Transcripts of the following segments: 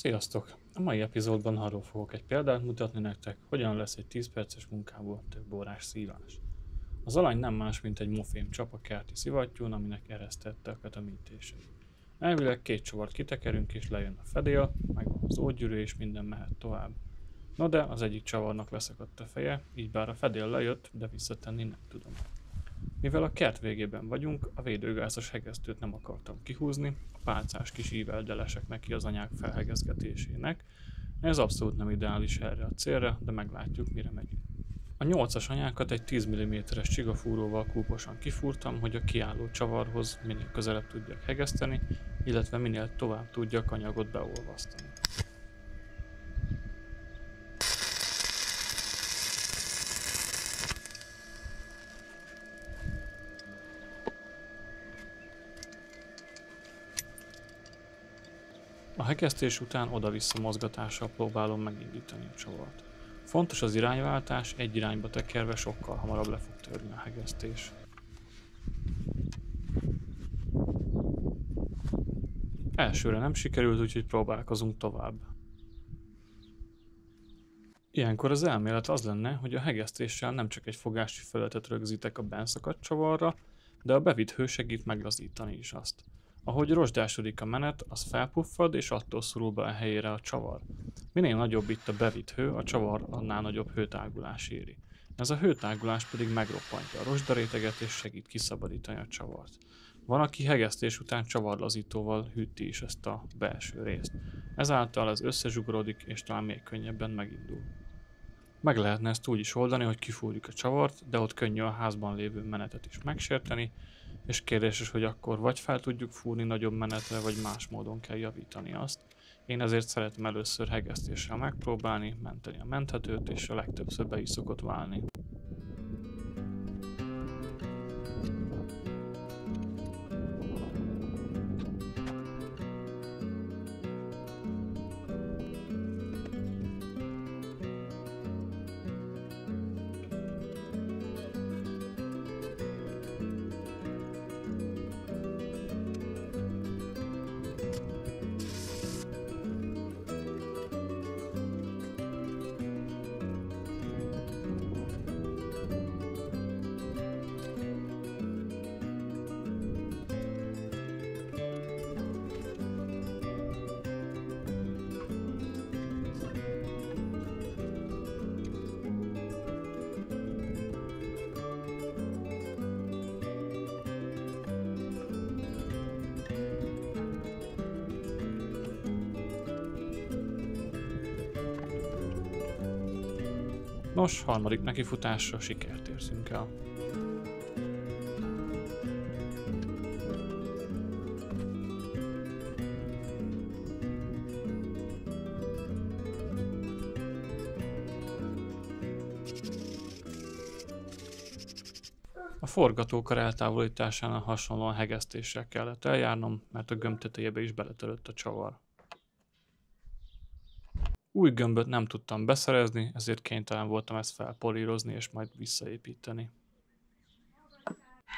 Sziasztok! A mai epizódban arról fogok egy példát mutatni nektek, hogyan lesz egy 10 perces munkából több órás szívás. Az alany nem más, mint egy mofém csap a kerti szivattyún, aminek eresztettek a tömítései. Elvileg két csavart kitekerünk és lejön a fedél, megvan az ógygyűrű és minden mehet tovább. No de az egyik csavarnak leszakadt a feje, így bár a fedél lejött, de visszatenni nem tudom. Mivel a kert végében vagyunk, a védőgázos hegesztőt nem akartam kihúzni, a pálcás kis ível delesek neki az anyák felhegezgetésének. Ez abszolút nem ideális erre a célra, de meglátjuk, mire megyünk. A 8-as anyákat egy 10 mm-es csigafúróval kúposan kifúrtam, hogy a kiálló csavarhoz minél közelebb tudjak hegeszteni, illetve minél tovább tudjak anyagot beolvasztani. A hegesztés után oda-vissza mozgatással próbálom megindítani a csavart. Fontos az irányváltás, egy irányba tekerve sokkal hamarabb le fog törni a hegesztés. Elsőre nem sikerült, úgyhogy próbálkozunk tovább. Ilyenkor az elmélet az lenne, hogy a hegesztéssel nem csak egy fogási felületet rögzítek a benszakadt csavarra, de a bevitt hő segít meglazítani is azt. Ahogy rozsdásodik a menet, az felpuffad és attól szorul be a helyére a csavar. Minél nagyobb itt a bevitt hő, a csavar annál nagyobb hőtágulás éri. Ez a hőtágulás pedig megroppantja a rozsdaréteget és segít kiszabadítani a csavart. Van, aki hegesztés után csavarlazítóval hűti is ezt a belső részt. Ezáltal ez összezsugorodik és talán még könnyebben megindul. Meg lehetne ezt úgy is oldani, hogy kifúrjuk a csavart, de ott könnyű a házban lévő menetet is megsérteni, és kérdéses, hogy akkor vagy fel tudjuk fúrni nagyobb menetre, vagy más módon kell javítani azt. Én ezért szeretem először hegesztéssel megpróbálni, menteni a menthetőt, és a legtöbbször be is szokott válni. Nos, harmadik nekifutásra sikert érzünk el. A forgatókar eltávolításánál hasonlóan hegesztéssel kellett eljárnom, mert a gömb tetejébe is beletörött a csavar. Új gömböt nem tudtam beszerezni, ezért kénytelen voltam ezt felpolírozni és majd visszaépíteni.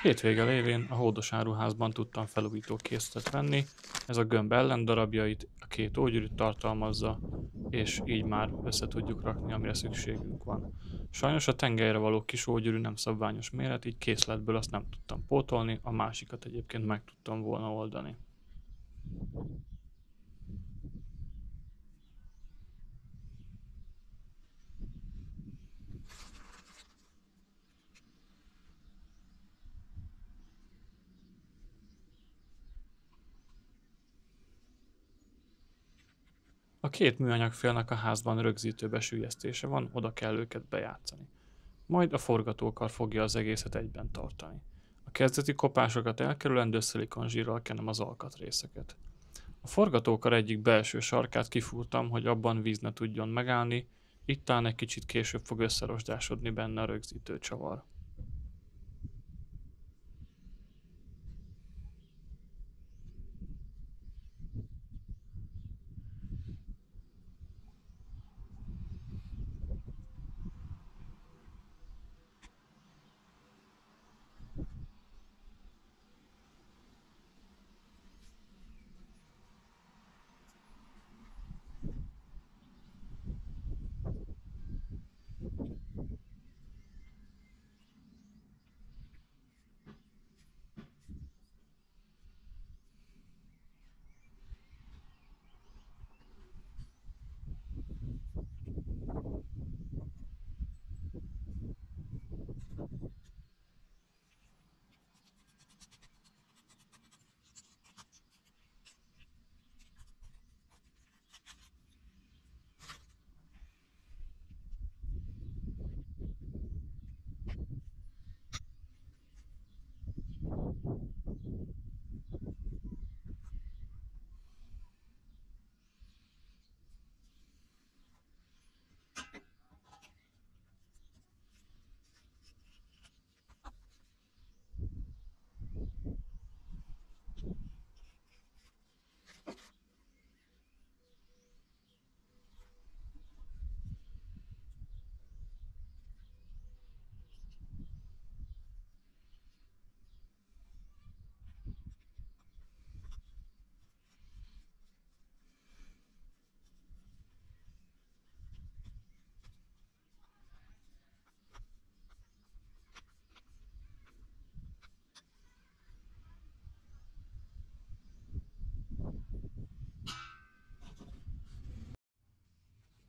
Hétvége lévén a Hódos Áruházban tudtam felújító készletet venni, ez a gömb ellendarabjait, a két ógyűrűt tartalmazza, és így már össze tudjuk rakni, amire szükségünk van. Sajnos a tengelyre való kis ógyűrű nem szabványos méret, így készletből azt nem tudtam pótolni, a másikat egyébként meg tudtam volna oldani. A két műanyagfélnek a házban rögzítőbe süllyesztése van, oda kell őket bejátszani. Majd a forgatókar fogja az egészet egyben tartani. A kezdeti kopásokat elkerülendő szilikonzsírral kenem az alkatrészeket. A forgatókar egyik belső sarkát kifúrtam, hogy abban víz ne tudjon megállni, itt talán egy kicsit később fog összerosdásodni benne a rögzítő csavar.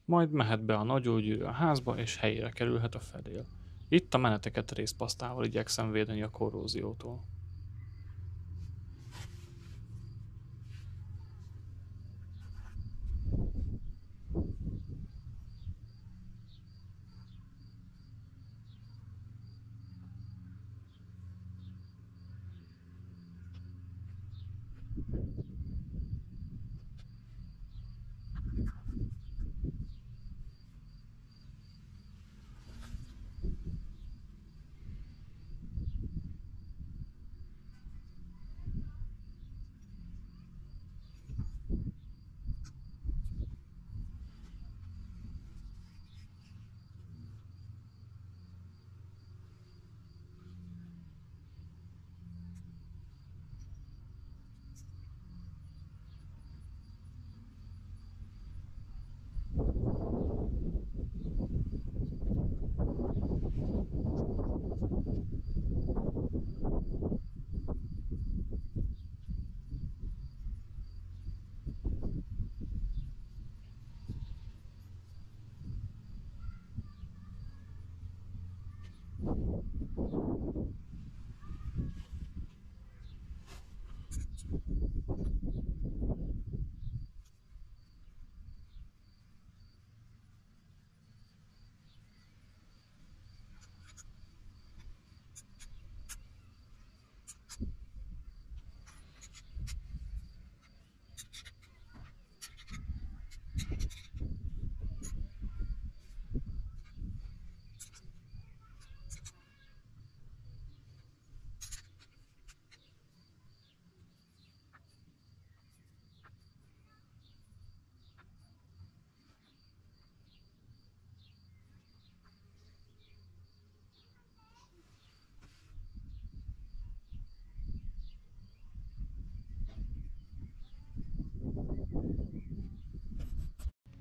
Majd mehet be a nagygyógyűrű a házba, és helyére kerülhet a fedél. Itt a meneteket rézpasztával igyekszem védeni a korróziótól.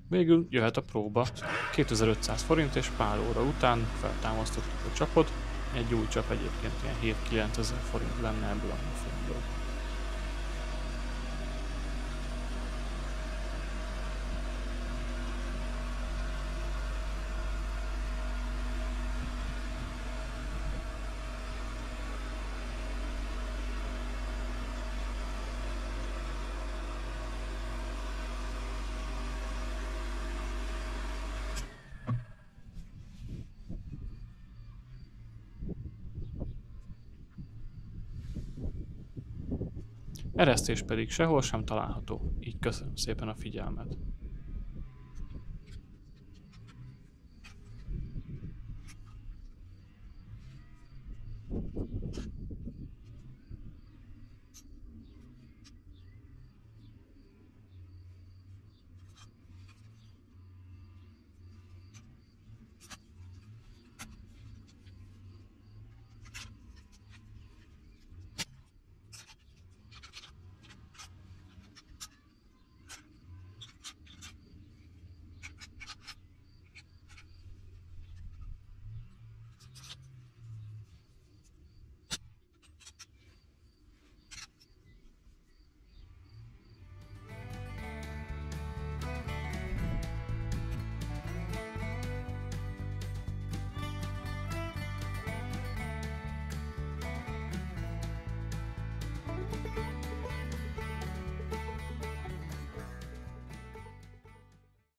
Végül jöhet a próba. 2500 forint és pár óra után feltámasztottuk a csapot. Egy új csap egyébként ilyen 7-9 ezer forint lenne ebből a filmből. Eresztés pedig sehol sem található, így köszönöm szépen a figyelmet.